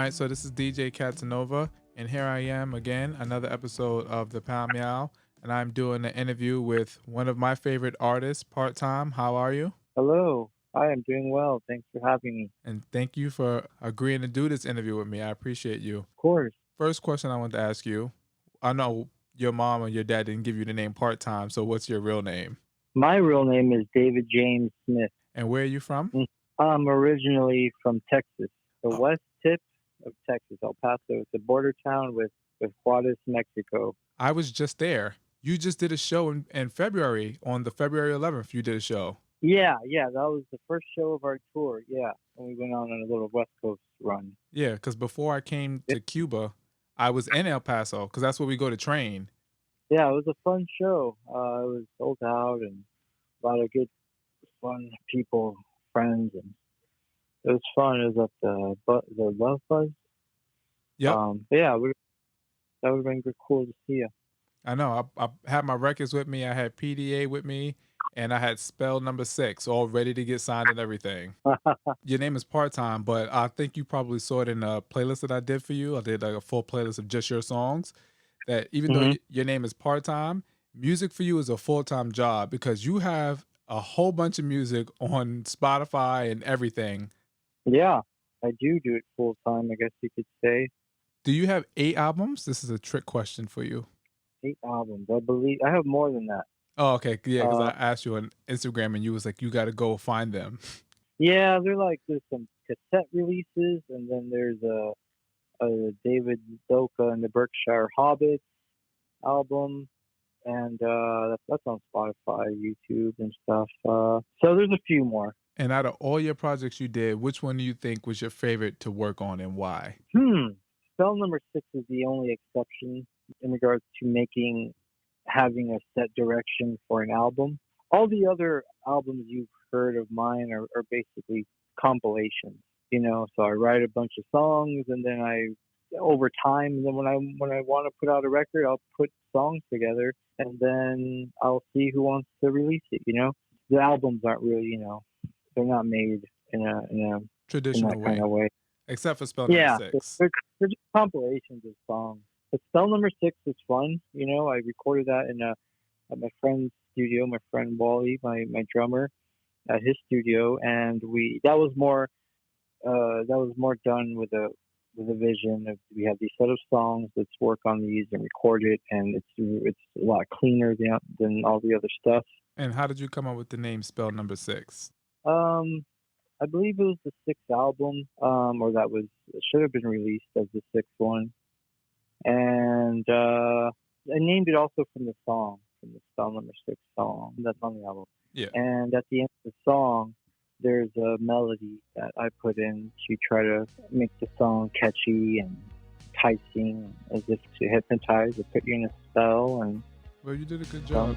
right, so this is DJ Catsanova, and here I am again, another episode of the Meow, and I'm doing an interview with one of my favorite artists, Part Time. How are you? Hello. Hi, I'm doing well. Thanks for having me. And thank you for agreeing to do this interview with me. I appreciate you. Of course. First question I want to ask you, I know your mom and your dad didn't give you the name Part Time, so what's your real name? My real name is David James Smith. And where are you from? I'm originally from Texas, the Oh, west tip of Texas, El Paso. It's a border town with Juarez, Mexico. I was just there. You just did a show in February, on the February 11th, you did a show. Yeah, that was the first show of our tour. Yeah, and we went on a little West Coast run. Yeah, because before I came It, to Cuba, I was in El Paso because that's where we go to train. yeah, it was a fun show. It was sold out and a lot of good, fun people, friends, and it was fun. It was at the Love Buzz. Yep, But yeah, that would have been good, cool to see you. I know. I had my records with me. I had PDA with me, and I had spell number 6 all ready to get signed and everything. Your name is Part Time, but I think you probably saw it in a playlist that I did for you. I did like a full playlist of just your songs. That even though hmm your name is Part Time, music for you is a full time job because you have a whole bunch of music on Spotify and everything. Yeah, I do it full time. I guess you could say Do you have 8 albums? This is a trick question for you. 8 albums. I believe I have more than that. Oh, okay. Yeah, because I Uh, asked you on Instagram and you was like, you got to go find them. yeah, there's some cassette releases, and then there's a David Loca and the Berkshire Hobbits album, and that's on Spotify, YouTube, and stuff. So there's a few more. And out of all your projects you did, which one do you think was your favorite to work on and why? Spell number six is the only exception in regards to having a set direction for an album. All the other albums you've heard of mine are basically compilations, So I write a bunch of songs, and then over time, and then when I want to put out a record, I'll put songs together, and then I'll see who wants to release it. The albums aren't really, they're not made in that Traditional kind way, of way. except for spell number Yeah, they're, 6. they're they're just compilations of songs. But Spell Number Six is fun. I recorded that at my friend's studio. My friend Wally, my drummer, at his studio, and that was more done with a vision of we have these set of songs. Let's work on these and record it, and it's a lot cleaner than all the other stuff. And how did you come up with the name spell number 6? Um, I believe it was the sixth album, or that was it should have been released as the sixth one. And I named it also from the Spell Number Six song that's on the album. Yeah. And at the end of the song, there's a melody that I put in to try to make the song catchy and enticing, as if to hypnotize or put you in a spell. And Well, you did a good um, job.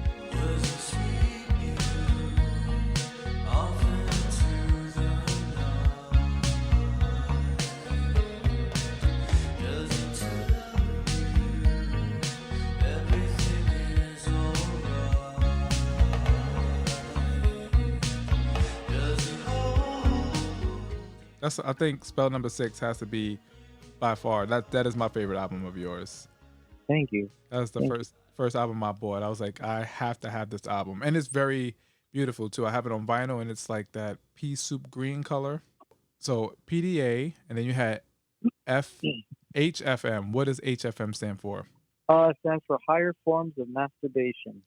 I think spell number 6 has to be by far. That is my favorite album of yours. thank you, That was the thank you. first album I bought. I was like, I have to have this album. And it's very beautiful too. I have it on vinyl and it's like that pea soup green color. So PDA, and then you had F HFM. What does HFM stand for? It stands for Higher Forms of Masturbation.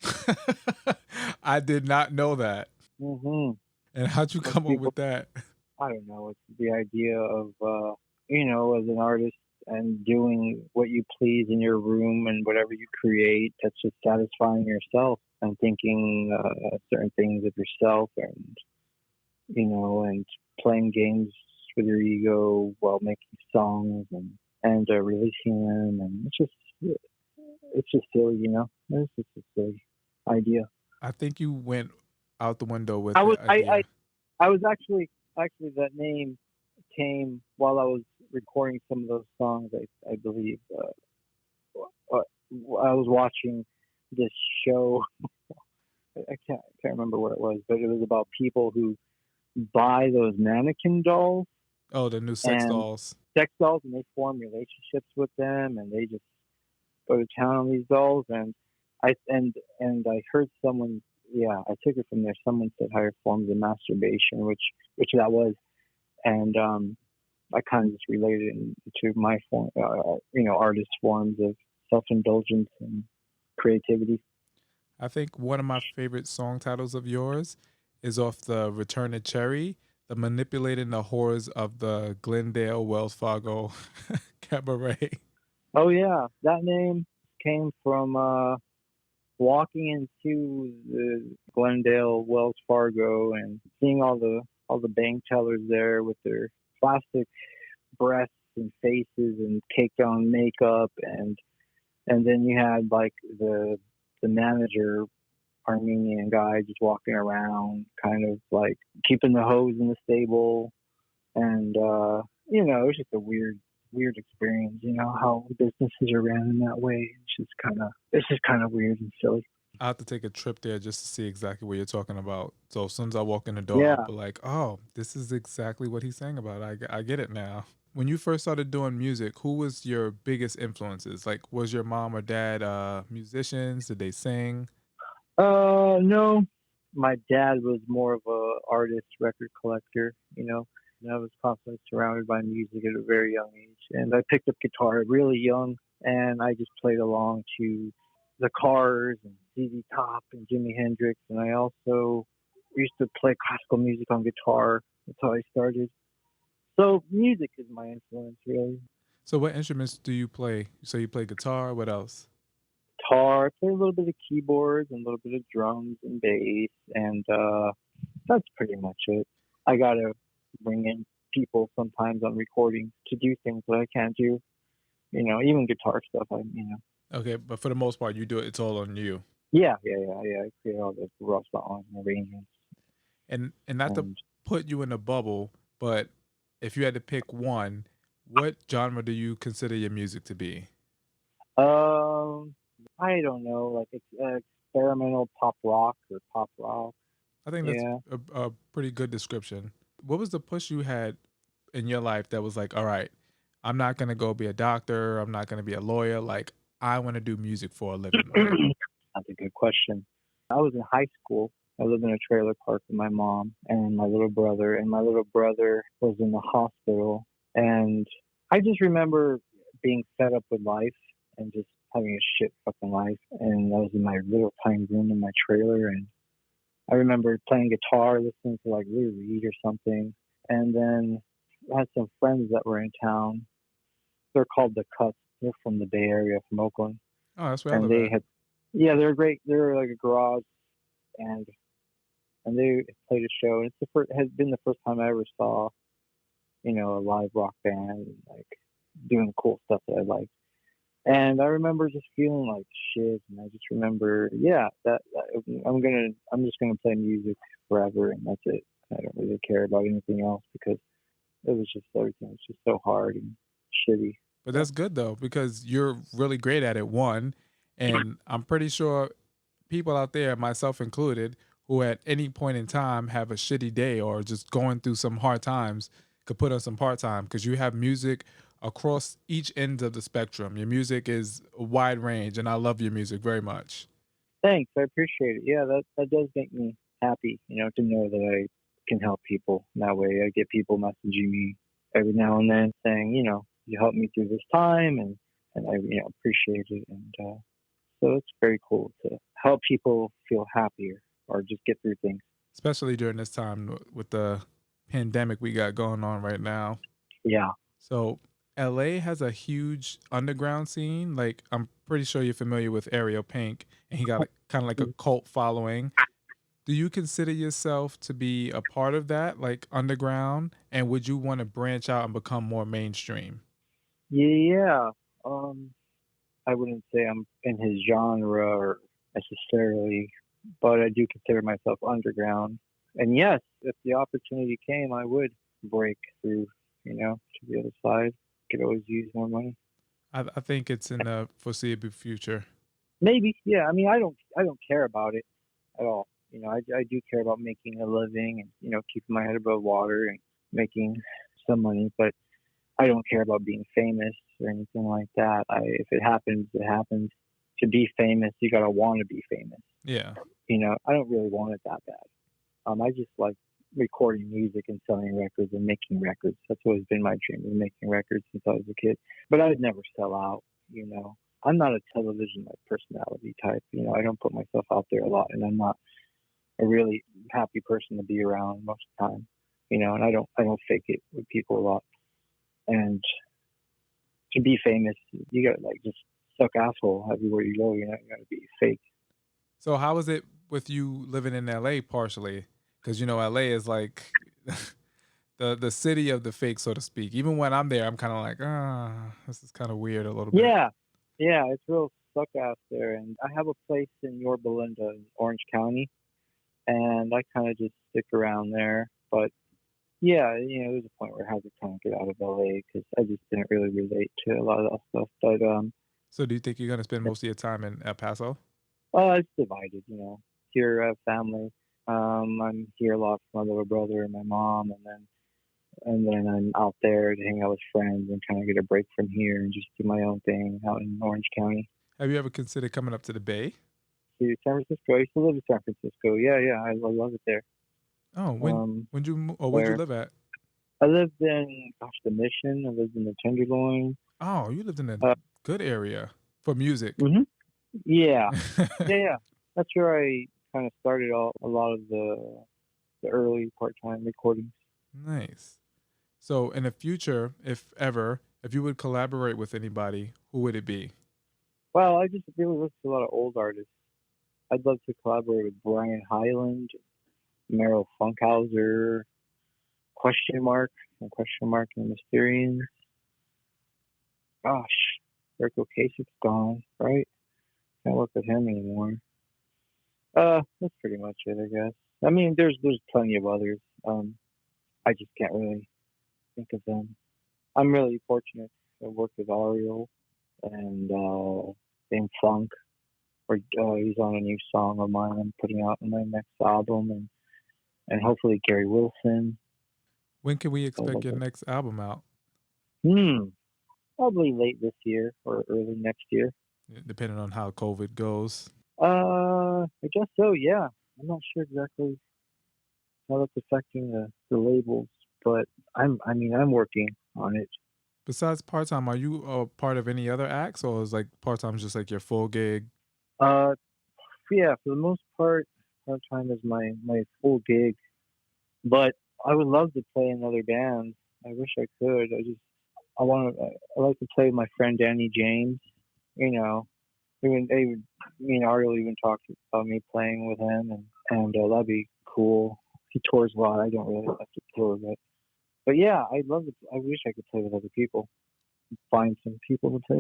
I did not know that. hmm And how'd you Most come up people with that? I don't know. It's the idea of, as an artist and doing what you please in your room and whatever you create, that's just satisfying yourself and thinking certain things of yourself and playing games with your ego while making songs and releasing them. And it's just silly. It's just a silly idea. I think you went out the window with I was, the I, I, idea. I was actually that name came while I was recording some of those songs. I believe I was watching this show. I can't remember what it was, but it was about people who buy those mannequin dolls Oh, the new sex and dolls. sex dolls, and they form relationships with them, and they just go to town on these dolls. And I heard someone, yeah, I took it from there. Someone said higher forms of masturbation, which that was, and I kind of just related it to my form, artist forms of self indulgence and creativity. I think one of my favorite song titles of yours is off the Return to Cherry, the manipulating the horrors of the Glendale Wells Fargo cabaret. Oh yeah, that name came from walking into the Glendale Wells Fargo and seeing all the bank tellers there with their plastic breasts and faces and caked on makeup, and then you had like the manager, Armenian guy, just walking around kind of like keeping the hose in the stable, and it was just a weird experience. How businesses are ran in that way. It's just kind of weird and silly. I have to take a trip there just to see exactly what you're talking about. So as soon as I walk in the door, I'll Yeah. be like, "Oh, this is exactly what he's saying about. I get it now." When you first started doing music, who was your biggest influences? Like, was your mom or dad musicians? Did they sing? No. My dad was more of a artist, record collector. And I was constantly surrounded by music at a very young age. And I picked up guitar really young, and I just played along to the Cars and ZZ Top and Jimi Hendrix. And I also used to play classical music on guitar. That's how I started. So music is my influence, really. So what instruments do you play? So you play guitar. What else? Guitar, I play a little bit of keyboards and a little bit of drums and bass, and that's pretty much it. I gotta bring in people sometimes on recordings to do things that I can't do. Even guitar stuff. Okay, but for the most part, you do it. It's all on you. Yeah, yeah, yeah, yeah. I create all the raw songs and arrangements, And not to and put you in a bubble, but if you had to pick one, what genre do you consider your music to be? um, I don't know, like it's experimental pop rock or pop rock. I think that's Yeah. a pretty good description. What was the push you had in your life that was like, all right, I'm not gonna go be a doctor, I'm not gonna be a lawyer, like I wanna do music for a living. Like, That's a good question. I was in high school. I lived in a trailer park with my mom and my little brother, and my little brother was in the hospital. And I just remember being fed up with life and just having a shit fucking life. And I was in my little tiny room in my trailer, and I remember playing guitar, listening to like Lou Reed or something. And then I had some friends that were in town. They're called the Cuts. They're from the Bay Area, from Oakland, oh, that's where I and live they at. had, yeah, they're great. They're like a garage, and they played a show. And it has been the first time I ever saw, a live rock band like doing cool stuff that I like. And I remember just feeling like shit, and I just remember, yeah, that I'm just gonna play music forever, and that's it. I don't really care about anything else because everything was just so hard and shitty. But So that's good though, because you're really great at it, one. And I'm pretty sure people out there, myself included, who at any point in time have a shitty day or just going through some hard times could put on some part time because you have music across each end of the spectrum. Your music is a wide range, and I love your music very much. thanks, I appreciate it. Yeah, that does make me happy, to know that I can help people that way. I get people messaging me every now and then saying, you helped me through this time, and I appreciate it, and so it's very cool to help people feel happier or just get through things. Especially during this time with the pandemic we got going on right now. Yeah. So LA has a huge underground scene. Like I'm pretty sure you're familiar with Ariel Pink, and he got kind of like a cult following. Do you consider yourself to be a part of that, like underground? And would you want to branch out and become more mainstream? Yeah. Um, I wouldn't say I'm in his genre or necessarily, but I do consider myself underground. And yes, if the opportunity came, I would break through, to the other side. Could always use more money. I think it's in the foreseeable future. Maybe, yeah. I mean, I don't care about it at all. I do care about making a living and keeping my head above water and making some money, but I don't care about being famous or anything like that. If it happens, it happens. To be famous, you gotta want to be famous. Yeah. I don't really want it that bad. I just like recording music and selling records and making records. That's always been my dream, is making records since I was a kid. But I would never sell out. I'm not a television like personality type. I don't put myself out there a lot, and I'm not a really happy person to be around most of the time. And I don't fake it with people a lot. And to be famous, you gotta like just suck asshole everywhere you go. You gotta be fake. So how was it with you living in LA partially? Because LA is like the city of the fake, so to speak. Even when I'm there, I'm kind of like, this is kind of weird a little bit. Yeah, yeah, it's real suck ass there. And I have a place in Yorba Linda, in Orange County, and I kind of just stick around there. But yeah, there's a point where I had to kind of get out of LA because I just didn't really relate to a lot of that stuff. But So do you think you're gonna spend most of your time in El Paso? it's divided. Here I have family. I'm here a lot for my little brother and my mom, and then I'm out there to hang out with friends and kind of get a break from here and just do my own thing out in Orange County. Have you ever considered coming up to the Bay? To San Francisco. I used to live in San Francisco. Yeah, yeah, I love it there. Oh, where'd you Where live at? I lived in, gosh, the Mission. I lived in the Tenderloin. Oh, you lived in a Uh, good area for music. hmm Yeah, yeah, yeah. That's where I kind of started a lot of the early part time recordings. Nice. So in the future, if ever, if you would collaborate with anybody, who would it be? Well, I just really listen to a lot of old artists. I'd love to collaborate with Brian Hyland, Meryl Funkhauser, Question Mark, and Question Mark and the Mysterians. Gosh, Rick Ocasek's gone, right? Can't work with him anymore. That's pretty much it, I guess. I mean, there's plenty of others. I just can't really think of them. I'm really fortunate to work with Ariel and Dame Funk. Or he's on a new song of mine I'm putting out in my next album, and hopefully Gary Wilson. When can we I expect love your it. next album out? Hmm, probably late this year or early next year. Depending on how COVID goes. I guess so. Yeah, I'm not sure exactly how that's affecting the labels, but I'm working on it. Besides part time, are you a part of any other acts, or is like part time just like your full gig? Uh, yeah, for the most part, part time is my full gig, but I would love to play in other bands. I wish I could. I like to play with my friend Danny James. You know, even me and Ariel even talked about me playing with him, and that'd be cool. He tours a lot. I don't really like to tour, but yeah, I'd love to. I wish I could play with other people. Find some people to play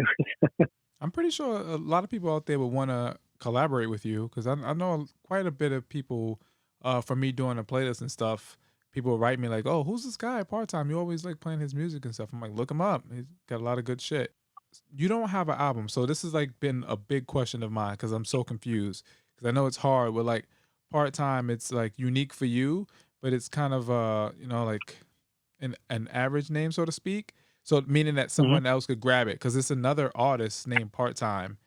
with. I'm pretty sure a lot of people out there would want to collaborate with you because I know quite a bit of people from me doing a playlist and stuff. People write me like, "Oh, who's this guy part time? You always like playing his music and stuff." I'm like, "Look him up. He's got a lot of good shit." You don't have an album, so this has like been a big question of mine because I'm so confused. Because I know it's hard with like part time. It's like unique for you, but it's kind of like an average name, so to speak. So meaning that Hmm. someone else could grab it because it's another artist named Part Time,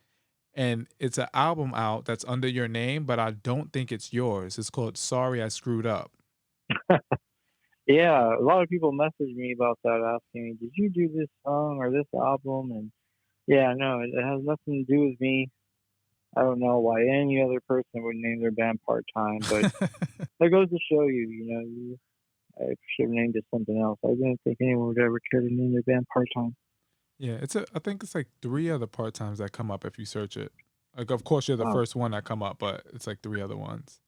and it's an album out that's under your name, but I don't think it's yours. It's called Sorry I Screwed Up. Yeah, a lot of people message me about that, asking me, "Did you do this song or this album?" And yeah, no, it has nothing to do with me. I don't know why any other person would name their band part time, but that goes to show you, I should have named it something else. I didn't think anyone would ever care to name their band part time. Yeah, I think it's like 3 other part times that come up if you search it. Like, of course, you're the Oh, first one that come up, but it's like 3 other ones.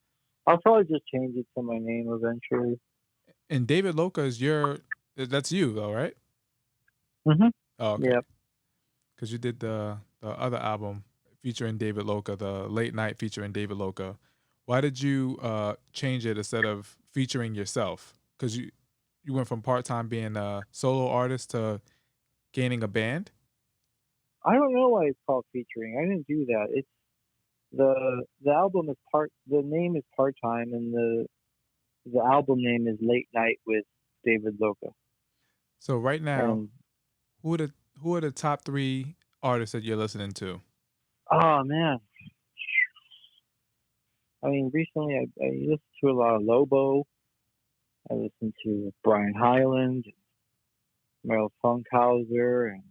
I'll probably just change it to my name eventually. And David Loca is that's you though, right? Hmm. Oh, okay. Yeah. Because you did the other album featuring David Loca, the Late Night featuring David Loca. Why did you change it instead of featuring yourself? Because you went from part time being a solo artist to gaining a band. I don't know why it's called featuring. I didn't do that. It's the album is the name is part time, and the album name is Late Night with David Loca. So right now, And who are the who are the top 3 artists that you're listening to? oh man, I mean, recently I listened to a lot of Lobo. I listened to Brian Hyland, Meryl Funkhauser, and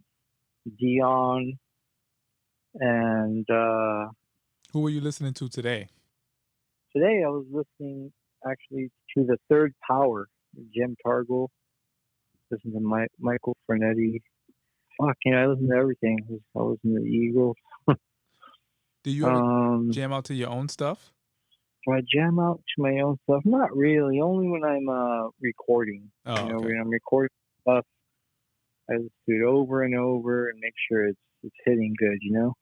Dion. And Who are you listening to today? today I was listening actually to the Third Power, Jim Targle. Listened to Michael Frenetti. Fuck, I listen to everything. I listen to the Eagles. Do you ever jam out to your own stuff? Do I jam out to my own stuff? Not really. Only when I'm recording. Oh, okay. When I'm recording stuff, I listen to it over and over and make sure it's hitting good.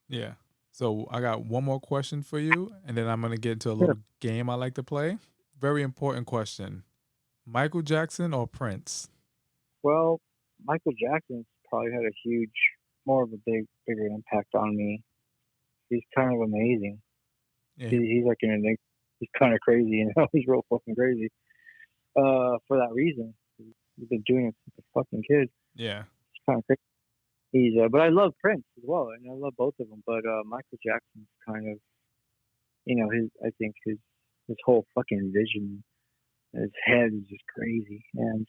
Yeah. So I got one more question for you, and then I'm gonna get into a Sure. little game I like to play. Very important question: Michael Jackson or Prince? Well, Michael Jackson's probably had more of a bigger impact on me. He's kind of amazing. Yeah. He's like he's kind of crazy. He's real fucking crazy. For that reason, he's been doing it since a fucking kid. Yeah. It's kind of crazy. But I love Prince as well, and I love both of them. But Michael Jackson's kind of, I think his whole fucking vision, his head is just crazy, and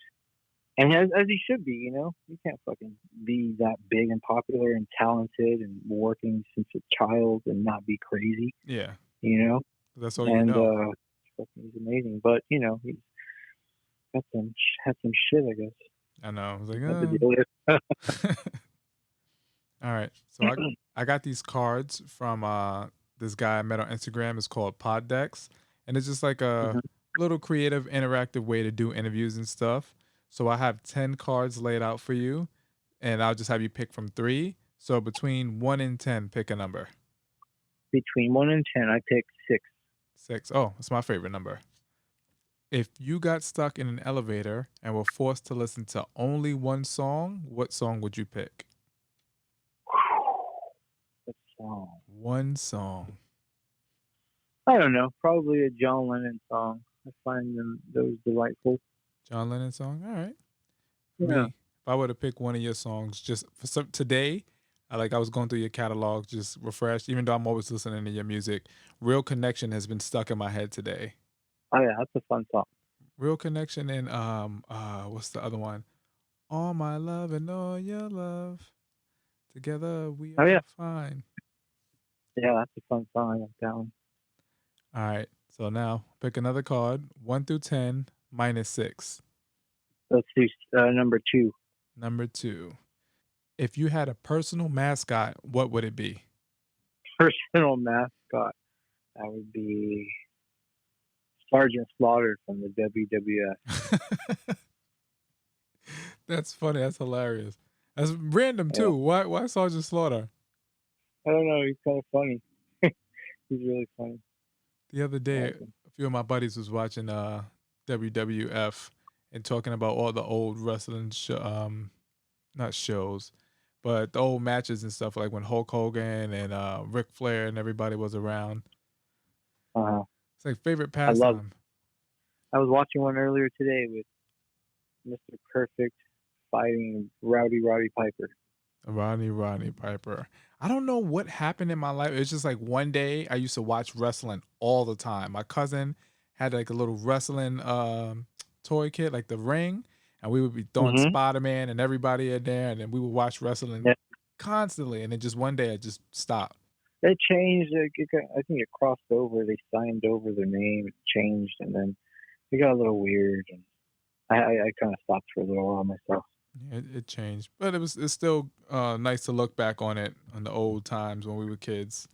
as he should be. You can't fucking be that big and popular and talented and working since a child and not be crazy. Yeah. That's all And he's amazing, but he's had some shit, I guess. I know. I was Had to like, deal with. all right. So I got these cards from this guy I met on Instagram. It's called Poddex, and it's just like a Mhm. little creative, interactive way to do interviews and stuff. So I have 10 cards laid out for you, and I'll just have you pick from 3. So between 1 and 10, pick a number. Between 1 and 10, I pick 6. 6. Oh, that's my favorite number. If you got stuck in an elevator and were forced to listen to only one song, what song would you pick? What song? One song. I don't know. Probably a John Lennon song. I find those delightful. John Lennon song? All right. For Yeah. me, if I were to pick one of your songs, just for today, I was going through your catalog, just refreshed. Even though I'm always listening to your music, "Real Connection" has been stuck in my head today. Oh yeah, that's a fun song. "Real Connection" and what's the other one? "All My Love and All Your Love, Together We Oh Are yeah, Fine." yeah, that's a fun song. I like that one. All right. So now pick another card, 1 through 10, -6. Let's do number 2. Number 2. If you had a personal mascot, what would it be? Personal mascot. That would be Sergeant Slaughter from the WWF. That's funny. That's hilarious. That's random Yeah. too. Why Sergeant Slaughter? I don't know. He's kind of funny. He's really funny. The other I day, like him. a few of my buddies was watching WWF and talking about all the old wrestling not shows, but the old matches and stuff, like when Hulk Hogan and Ric Flair and everybody was around. It's like favorite I love. pastime. I was watching one earlier today with Mr. Perfect fighting Roddy Piper. Rodney Piper. I don't know what happened in my life. It's just like one day I used to watch wrestling all the time. My cousin had like a little wrestling toy kit, like the ring, and we would be throwing Mm-hmm. Spider-Man and everybody in there, and then we would watch wrestling Yeah. constantly. And then just one day I just stopped. It changed. I think it crossed over. They signed over their name. It changed, and then it got a little weird. And I kind of stopped for a little while myself. It changed, but it's still nice to look back on it on the old times when we were kids.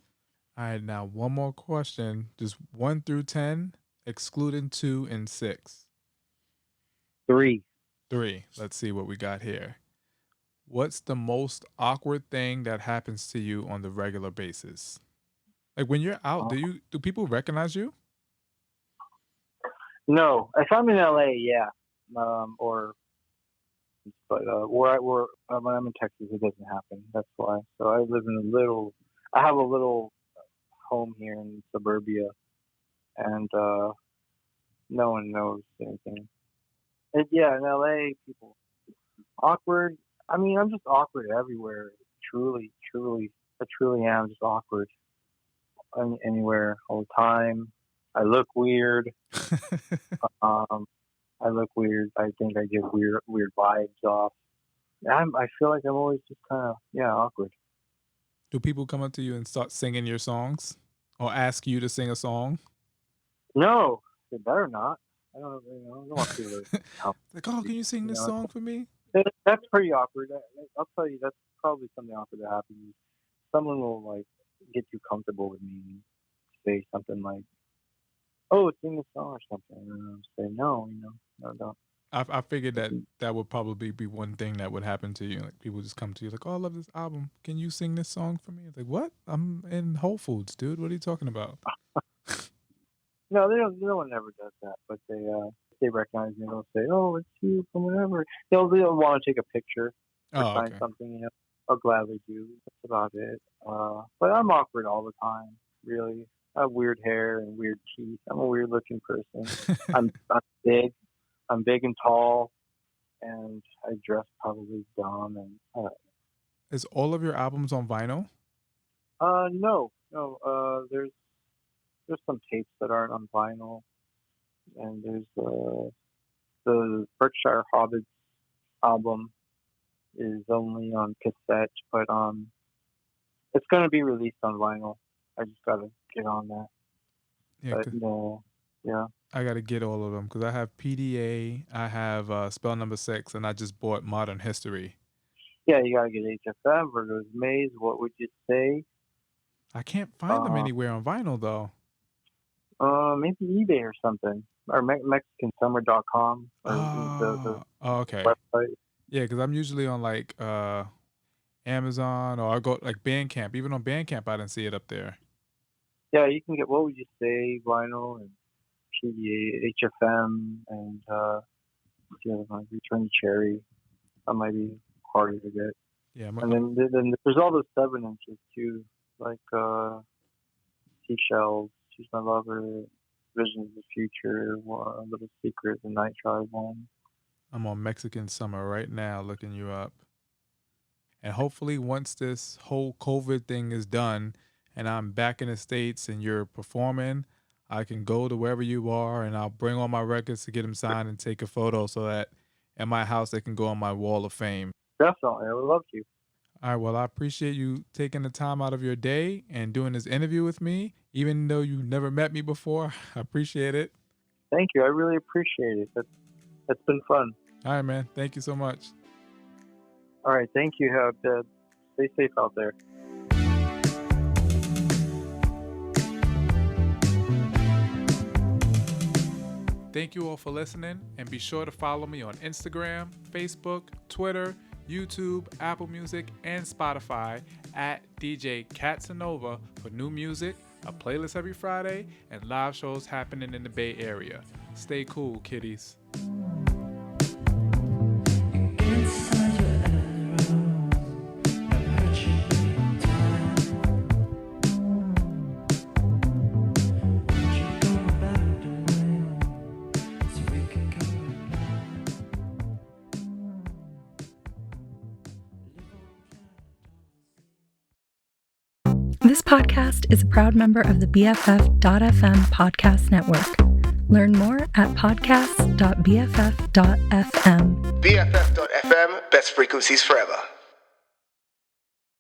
All right, now one more question, just 1 through 10, excluding 2 and 6. 3. 3. Let's see what we got here. What's the most awkward thing that happens to you on the regular basis? Like when you're out, do people recognize you? No, if I'm in LA, yeah. But when I'm in Texas, it doesn't happen. That's why. So I have a little home here in suburbia, and no one knows anything. Yeah, in LA, people Awkward. I mean, I'm just awkward everywhere. Truly, I truly am just awkward anywhere, all the time. I look weird. Um, I look weird. I think I give weird vibes off. I feel like I'm always just kind of awkward. Do people come up to you and start singing your songs, or ask you to sing a song? No, they better not. I don't want people to help. Like, oh, can you sing this song for me? That's pretty awkward. I'll tell you, that's probably something awkward that happens. Someone will like get too comfortable with me and say something like, "Oh, sing a song or something," and I'll say, "No, no, don't." I figured that would probably be one thing that would happen to you. Like, people just come to you like, "Oh, I love this album. Can you sing this song for me?" It's like, what? I'm in Whole Foods, dude. What are you talking about? No, they don't. No one ever does that. But they recognize me. They'll say, "Oh, it's you from whatever." They'll want to take a picture or sign something. I'll gladly do. That's about it. But I'm awkward all the time. Really, I have weird hair and weird teeth. I'm a weird looking person. I'm big. I'm big and tall, and I dress probably dumb. And is all of your albums on vinyl? No. There's some tapes that aren't on vinyl, and there's the Berkshire Hobbits album is only on cassette, but it's gonna be released on vinyl. I just gotta get on that. Yeah, but yeah. I gotta get all of them because I have PDA, I have Spell Number 6, and I just bought Modern History. Yeah, you gotta get HFM, Virgo's Maze. What would you say? I can't find them anywhere on vinyl though. Maybe eBay or something, or MexicanSummer.com. Oh, okay. Website. Yeah, because I'm usually on like Amazon, or I go like Bandcamp. Even on Bandcamp, I didn't see it up there. Yeah, you can get What Would You Say vinyl and PDA, HFM, and Return to Cherry. That might be harder to get. Yeah, and then there's all those 7-inches too, like Seashells, She's My Lover, Visions of the Future, Little Secret, the Night Drive one. I'm on Mexican Summer right now looking you up. And hopefully once this whole COVID thing is done and I'm back in the States and you're performing, I can go to wherever you are and I'll bring all my records to get them signed and take a photo so that at my house they can go on my wall of fame. Definitely. I would love to. All right, well, I appreciate you taking the time out of your day and doing this interview with me, even though you never met me before. I appreciate it. Thank you. I really appreciate it. That's been fun. All right, man. Thank you so much. All right. Thank you. Stay safe out there. Thank you all for listening, and be sure to follow me on Instagram, Facebook, Twitter, YouTube, Apple Music, and Spotify at DJ Catsanova for new music, a playlist every Friday, and live shows happening in the Bay Area. Stay cool, kiddies. This podcast is a proud member of the BFF.FM podcast network. Learn more at podcast.bff.fm. BFF.FM, best frequencies forever.